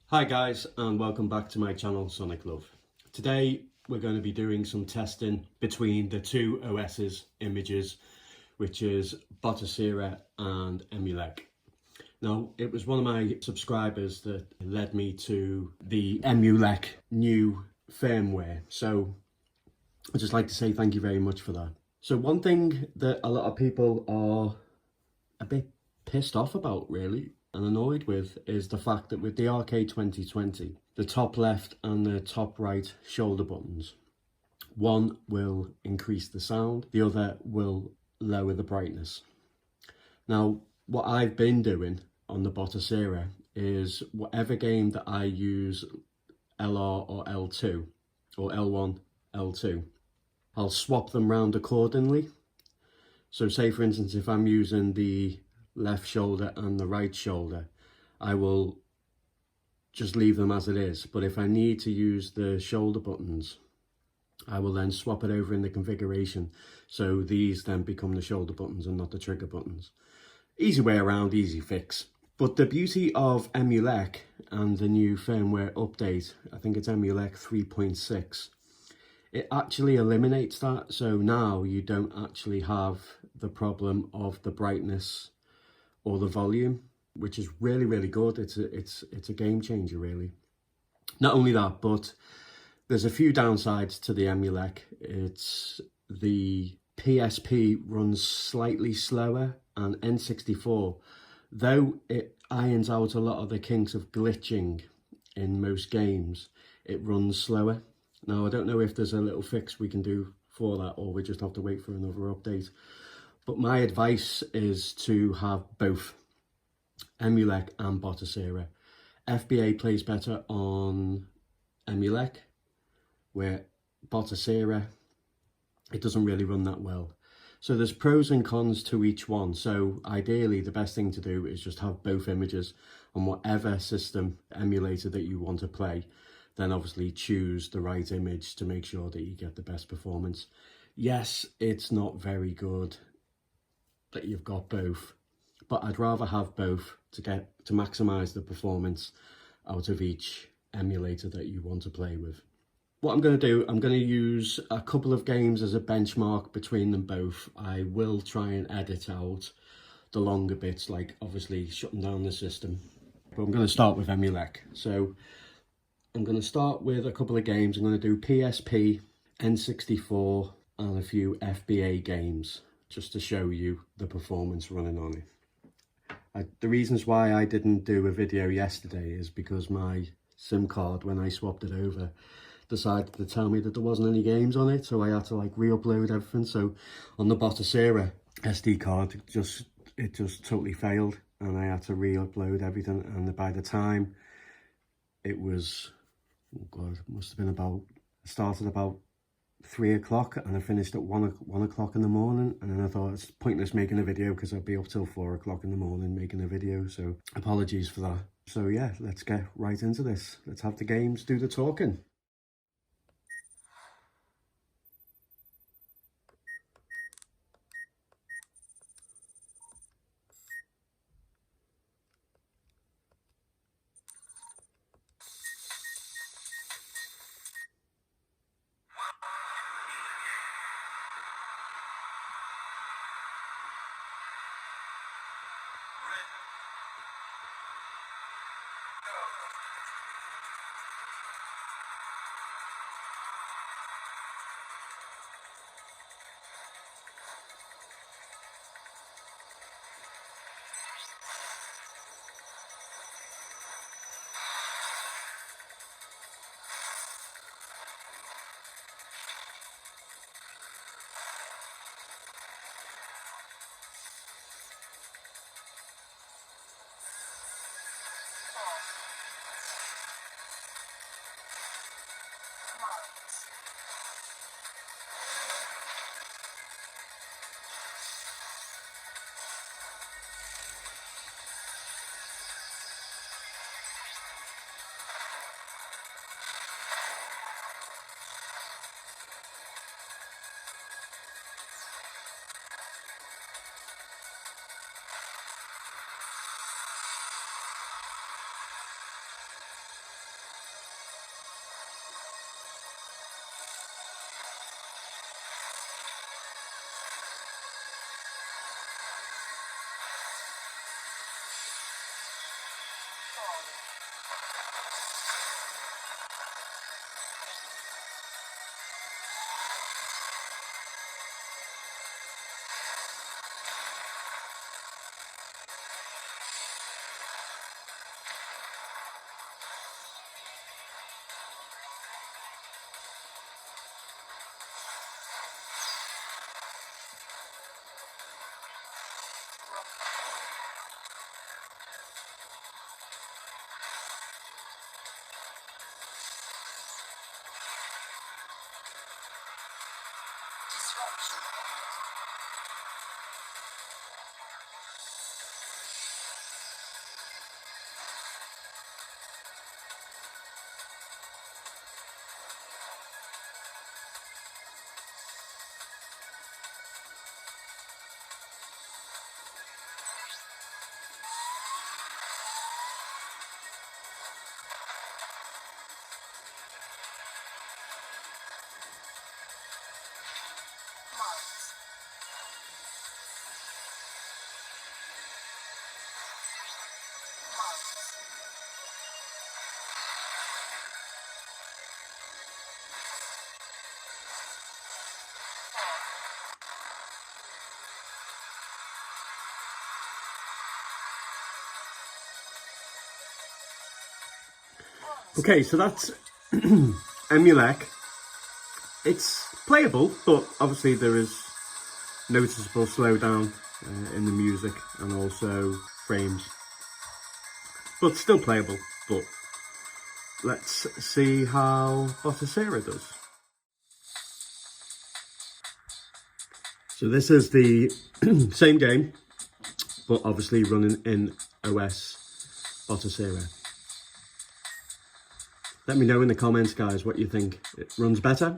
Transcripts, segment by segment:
Hi guys, and welcome back to my channel Sonic Love. Today we're going to be doing some testing between the two OS's images, which is Batocera and Emuelec. Now, it was one of my subscribers that led me to the Emuelec new firmware, so I'd just like to say thank you very much for that. So one thing that a lot of people are a bit pissed off about, really, and annoyed with, is the fact that with the RK2020, the top left and the top right shoulder buttons, one will increase the sound, the other will lower the brightness. Now, what I've been doing on the Batocera is whatever game that I use LR or L2, or L1, L2, I'll swap them round accordingly. So say for instance, if I'm using the left shoulder and the right shoulder, I will just leave them as it is. But if I need to use the shoulder buttons, I will then swap it over in the configuration. So these then become the shoulder buttons and not the trigger buttons. Easy way around, easy fix. But the beauty of Emuelec and the new firmware update, I think it's Emuelec 3.6, it actually eliminates that. So now you don't actually have the problem of the brightness or the volume, which is really, really good. It's a game changer, really. Not only that, but there's a few downsides to the Emuelec. It's the PSP runs slightly slower, and N64, though it irons out a lot of the kinks of glitching in most games, it runs slower. Now, I don't know if there's a little fix we can do for that, or we just have to wait for another update. But my advice is to have both Emuelec and Batocera. FBA plays better on Emuelec, where Batocera, it doesn't really run that well. So there's pros and cons to each one. So ideally, the best thing to do is just have both images on whatever system emulator that you want to play. Then obviously choose the right image to make sure that you get the best performance. Yes, it's not very good that you've got both, but I'd rather have both to maximize the performance out of each emulator that you want to play with. What I'm going to do, I'm going to use a couple of games as a benchmark between them both. I will try and edit out the longer bits, like obviously shutting down the system, but I'm going to start with Emuelec. So I'm going to start with a couple of games. I'm going to do PSP, N64 and a few FBA games, just to show you the performance running on it. The reasons why I didn't do a video yesterday is because my SIM card, when I swapped it over, decided to tell me that there wasn't any games on it, so I had to like re-upload everything. So on the Batocera SD card, it just totally failed, and I had to re-upload everything. And by the time it was, oh god, it must have been about, I started about 3 o'clock and I finished at 1 o'clock in the morning, and then I thought it's pointless making a video because I'd be up till 4 o'clock in the morning making a video, so apologies for that. So yeah, let's get right into this. Let's have the games do the talking. Okay, so that's Emuelec. It's playable, but obviously there is noticeable slowdown in the music and also frames. But still playable, but let's see how Batocera does. So this is the same game, but obviously running in OS Batocera. Let me know in the comments, guys, what you think. It runs better?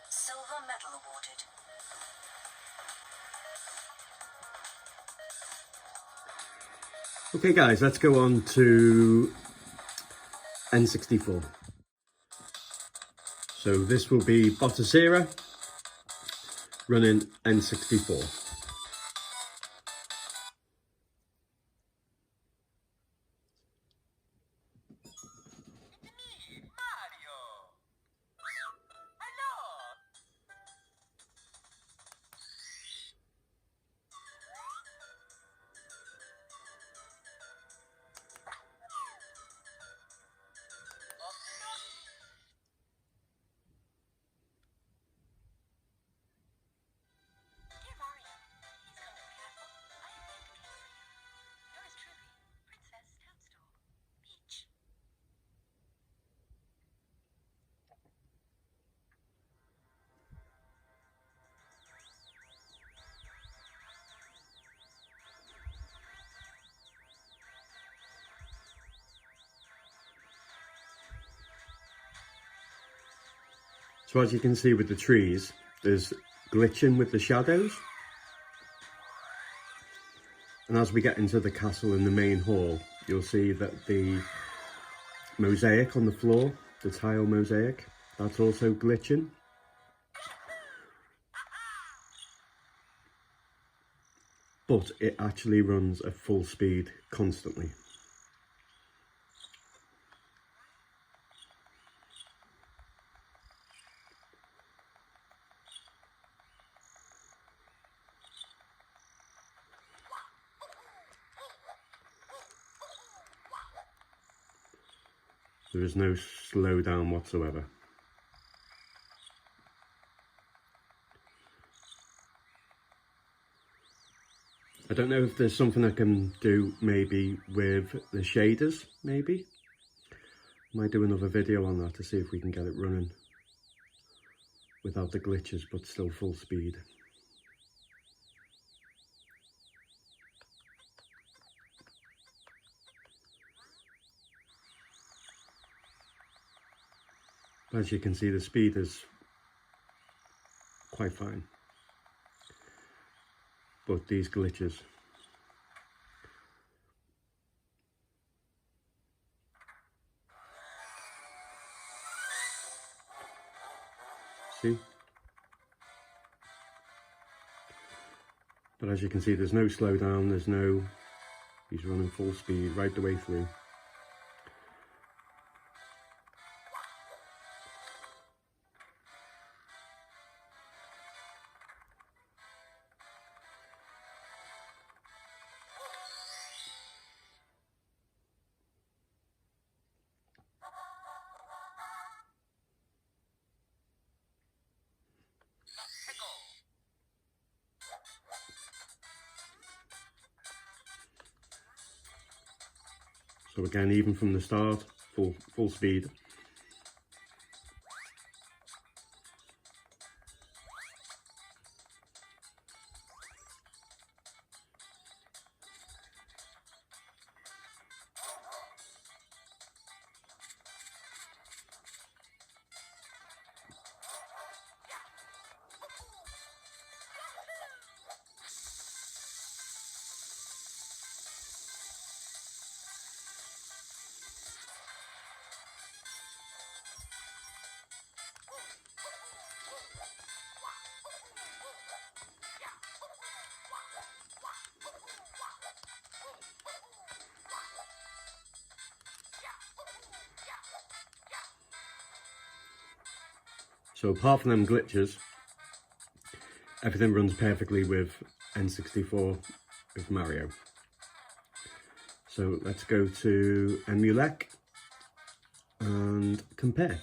Silver medal awarded. Okay guys, let's go on to N64. So this will be Batocera running N64. So as you can see with the trees, there's glitching with the shadows. And as we get into the castle in the main hall, you'll see that the mosaic on the floor, the tile mosaic, that's also glitching. But it actually runs at full speed constantly. There is no slowdown whatsoever. I don't know if there's something I can do maybe with the shaders, maybe. Might do another video on that to see if we can get it running without the glitches but still full speed. As you can see, the speed is quite fine. But these glitches. See? But as you can see, there's no slowdown, he's running full speed right the way through. So again, even from the start, full speed. So apart from them glitches, everything runs perfectly with N64 with Mario. So let's go to Emuelec and compare.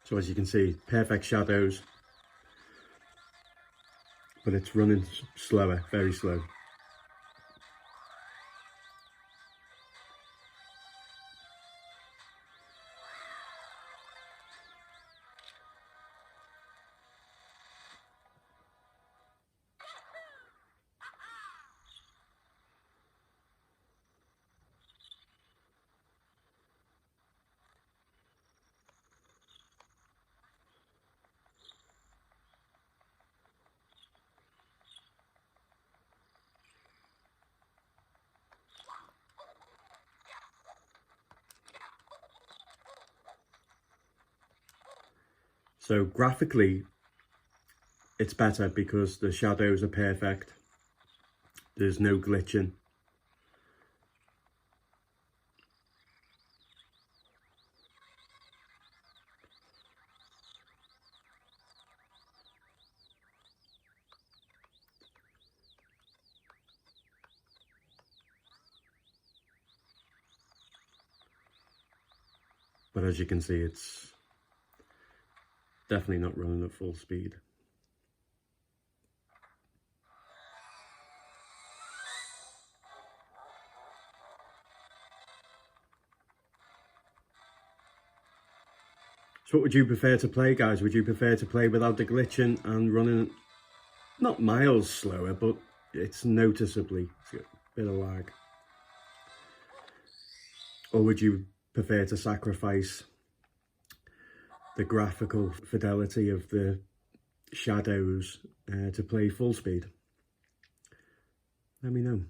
So as you can see, perfect shadows, but it's running slower, very slow. So graphically, it's better because the shadows are perfect. There's no glitching. But as you can see, it's definitely not running at full speed. So what would you prefer to play, guys? Would you prefer to play without the glitching and running not miles slower, but it's noticeably a bit of lag? Or would you prefer to sacrifice the graphical fidelity of the shadows to play full speed? Let me know.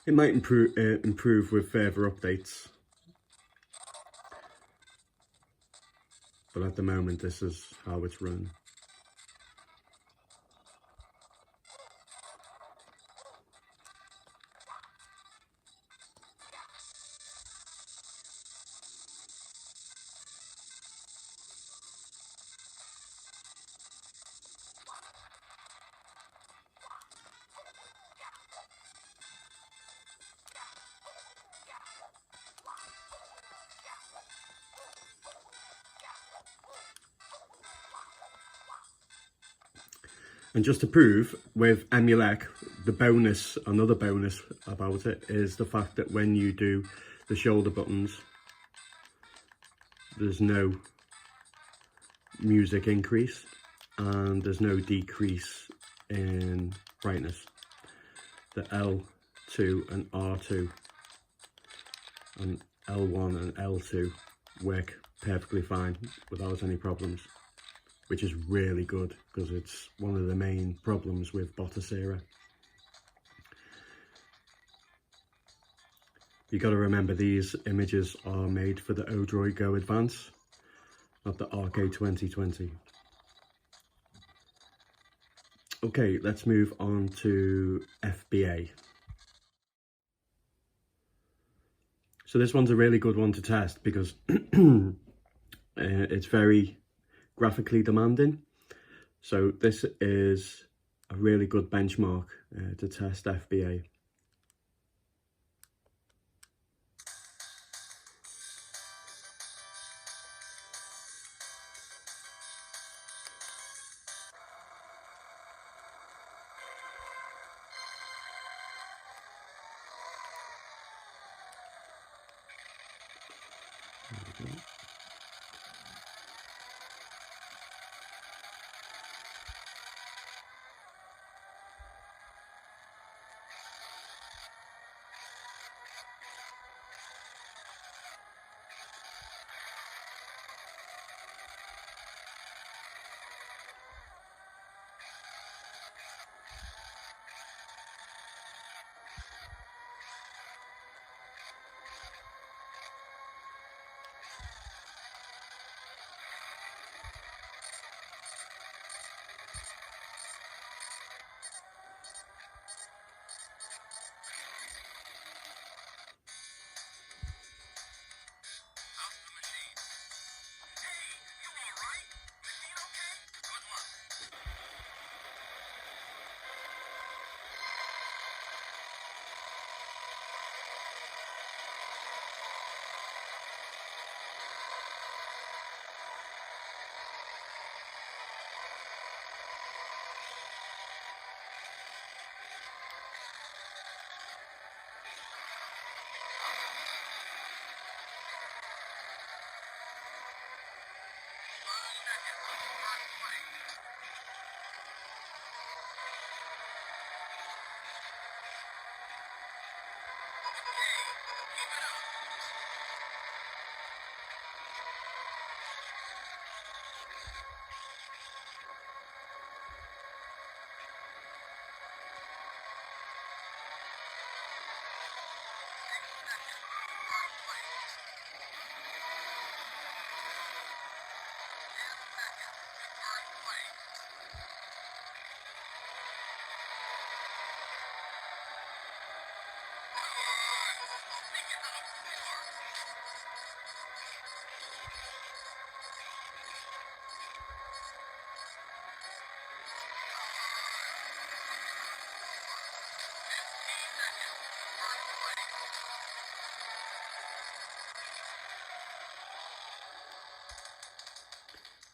It might improve with further updates, but at the moment this is how it's run. And just to prove, with Emuelec, another bonus about it is the fact that when you do the shoulder buttons, there's no music increase and there's no decrease in brightness. The L2 and R2 and L1 and L2 work perfectly fine without any problems, which is really good because it's one of the main problems with Batocera. You got to remember these images are made for the Odroid Go Advance, not the RK2020. Okay, let's move on to FBA. So this one's a really good one to test because it's very graphically demanding. So this is a really good benchmark to test FBA.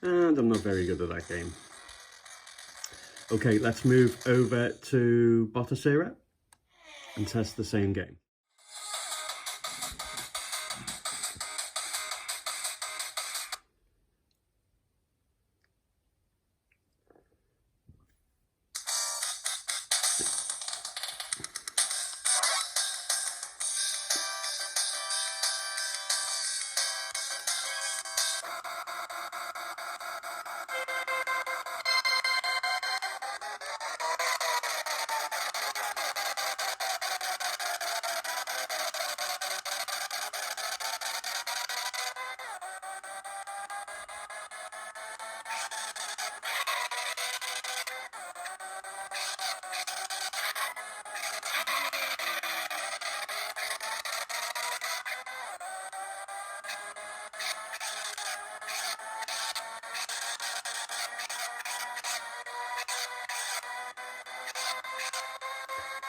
and I'm not very good at that game. Okay, let's move over to Batocera and test the same game.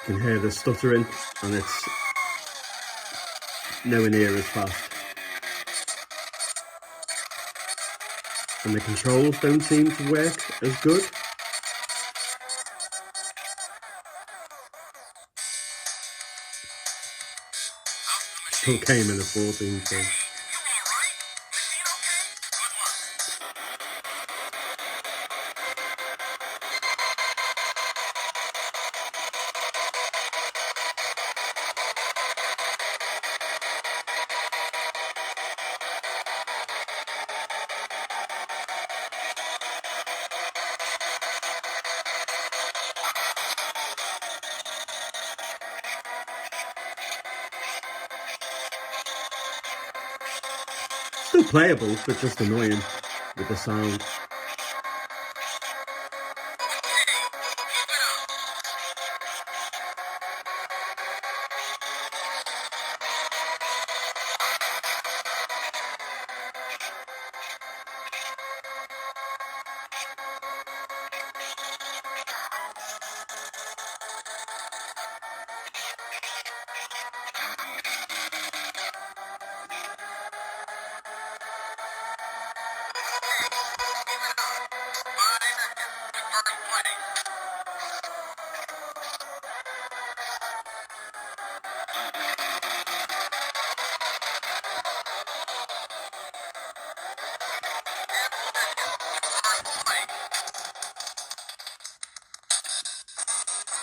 You can hear the stuttering, and it's nowhere near as fast. And the controls don't seem to work as good. Still came in a 14, so. Still playable, but just annoying with the sound.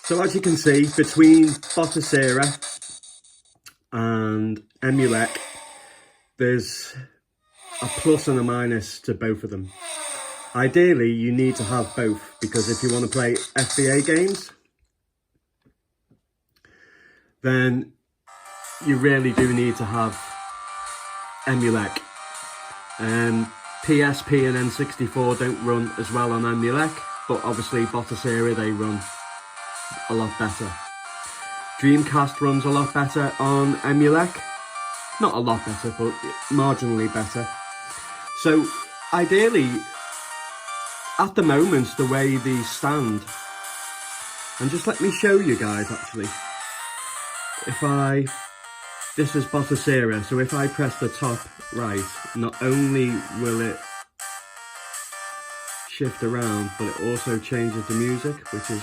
So as you can see, between Batocera and Emuelec, there's a plus and a minus to both of them. Ideally, you need to have both, because if you want to play FBA games, then you really do need to have Emuelec. PSP and N64 don't run as well on Emuelec, but obviously Batocera, they run a lot better. Dreamcast runs a lot better on Emuelec. Not a lot better, but marginally better. So ideally, at the moment, the way these stand, and just let me show you guys actually. This is Batocera, so if I press the top right, not only will it shift around, but it also changes the music, which is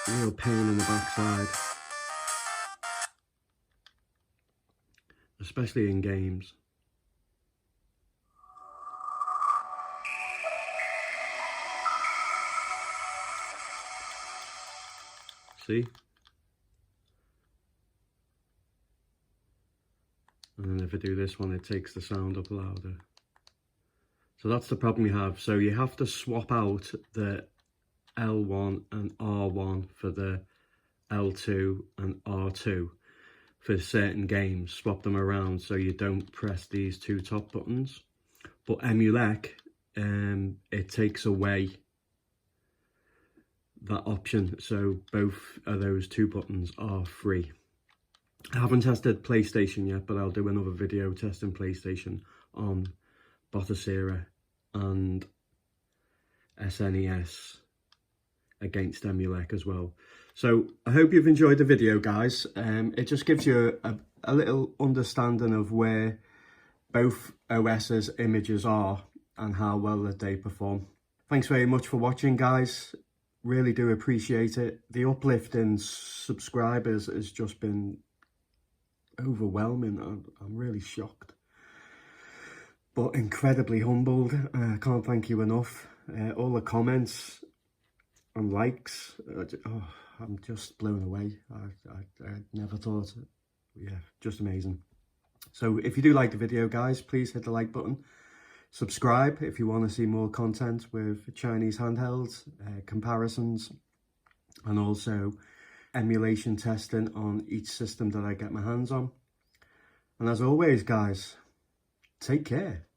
a real pain in the backside. Especially in games. See? And then if I do this one, it takes the sound up louder. So that's the problem you have. So you have to swap out the L1 and R1 for the L2 and R2 for certain games. Swap them around so you don't press these two top buttons. But Emuelec, it takes away that option, so both of those two buttons are free. I haven't tested PlayStation yet, but I'll do another video testing PlayStation on Batocera and SNES against Emuelec as well. So I hope you've enjoyed the video, guys. It just gives you a little understanding of where both OS's images are and how well that they perform. Thanks very much for watching, guys. Really do appreciate it. The uplift in subscribers has just been overwhelming. I'm really shocked, but incredibly humbled. I can't thank you enough. All the comments and likes, I'm just blown away. I never thought, yeah, just amazing. So if you do like the video, guys, please hit the like button. Subscribe if you want to see more content with Chinese handhelds, comparisons, and also emulation testing on each system that I get my hands on. And as always, guys, take care.